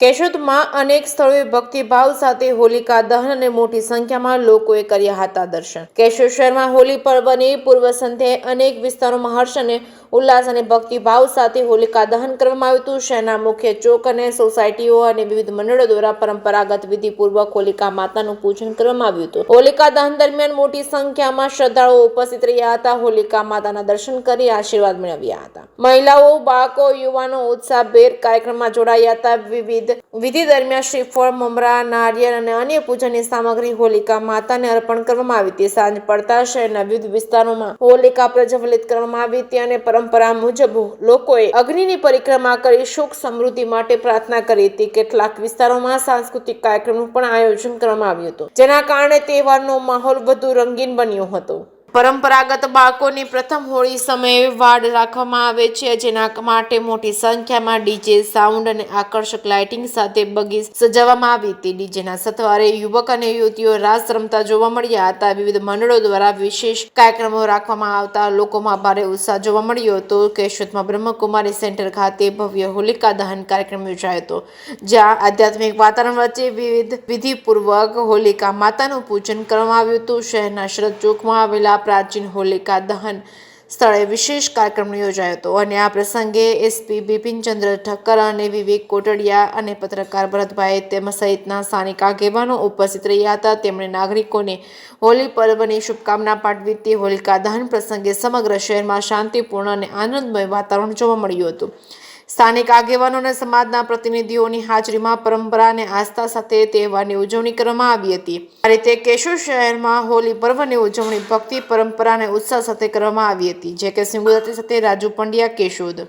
કેશોદમાં અનેક સ્થળોએ ભક્તિભાવ સાથે હોલિકા દહન અને મોટી સંખ્યામાં લોકોએ કર્યા હતા દર્શન। કેશોદ શહેરમાં હોલી પર્વની પૂર્વ સંધ્યાએ અનેક વિસ્તારોમાં હર્ષ અને ઉલ્લાસ અને ભક્તિભાવ સાથે હોલિકા દહન કરવામાં આવ્યું હતું। શહેરના મુખ્ય ચોક અને સોસાયટીઓ અને વિવિધ મંડળો દ્વારા પરંપરાગત વિધિપૂર્વક હોલિકા માતાનું પૂજન કરવામાં આવ્યું હતું। હોલિકા દહન દરમિયાન મોટી સંખ્યામાં શ્રદ્ધાળુઓ ઉપસ્થિત રહ્યા હતા। હોલિકા માતાના દર્શન કરી આશીર્વાદ મેળવ્યા હતા। મહિલાઓ, બાળકો, યુવાનો ઉત્સાહભેર કાર્યક્રમમાં જોડાયા હતા। વિધિ દરમિયાન શ્રીફળ, મમરા, નારિયેળ અને અન્ય પૂજનની સામગ્રી હોલિકા માતાને અર્પણ કરવામાં આવી હતી। સાંજ પડતા શહેરના વિવિધ વિસ્તારોમાં હોલિકા પ્રજ્વલિત કરવામાં આવી હતી અને પરંપરા મુજબ લોકોએ અગ્નિની પરિક્રમા કરી સુખ સમૃદ્ધિ માટે પ્રાર્થના કરી હતી। કેટલાક વિસ્તારોમાં સાંસ્કૃતિક કાર્યક્રમનું પણ આયોજન કરવામાં આવ્યું હતું, જેના કારણે તહેવારનો માહોલ વધુ રંગીન બન્યો હતો। પરંપરાગત બાળકોની પ્રથમ હોળી સમયે વાડ રાખવામાં આવે છે, જેના માટે મોટી સંખ્યામાં ડીજે સાઉન્ડ અને આકર્ષક લાઇટિંગ સાથે બગીચ સજાવવામાં આવી હતી। ડીજેના સથવારે યુવક અને યુવતીઓ રાસ રમતા જોવા મળ્યા હતા। વિવિધ મંડળો દ્વારા વિશેષ કાર્યક્રમો રાખવામાં આવતા લોકોમાં ભારે ઉત્સાહ જોવા મળ્યો હતો। કેશોદમાં બ્રહ્મકુમારી સેન્ટર ખાતે ભવ્ય હોલિકા દહન કાર્યક્રમ યોજાયો હતો, જ્યાં આધ્યાત્મિક વાતાવરણ વચ્ચે વિધિપૂર્વક હોલિકા માતાનું પૂજન કરવામાં આવ્યું હતું। શહેરના શરદ ચોકમાં આવેલા પ્રાચીન હોલિકા દહન સ્થળે વિશેષ કાર્યક્રમ યોજાયો હતો અને આ પ્રસંગે એસપી બિપિનચંદ્ર ઠક્કર અને વિવેક કોટડિયા અને પત્રકાર ભરતભાઈ તેમજ સહિતના સ્થાનિક આગેવાનો ઉપસ્થિત રહ્યા હતા। તેમણે નાગરિકોને હોલી પર્વની શુભકામના પાઠવી હતી। હોલિકા દહન પ્રસંગે સમગ્ર શહેરમાં શાંતિપૂર્ણ અને આનંદમય વાતાવરણ જોવા મળ્યું હતું। સ્થાનિક આગેવાનો અને સમાજના પ્રતિનિધિઓની હાજરીમાં પરંપરા અને આસ્થા સાથે તહેવારની ઉજવણી કરવામાં આવી હતી। આ રીતે કેશોદ શહેરમાં હોલી પર્વની ઉજવણી ભક્તિ, પરંપરા અને ઉત્સાહ સાથે કરવામાં આવી હતી। જે કે સિંહ ગુજરાતી સાથે રાજુ પંડ્યા, કેશોદ।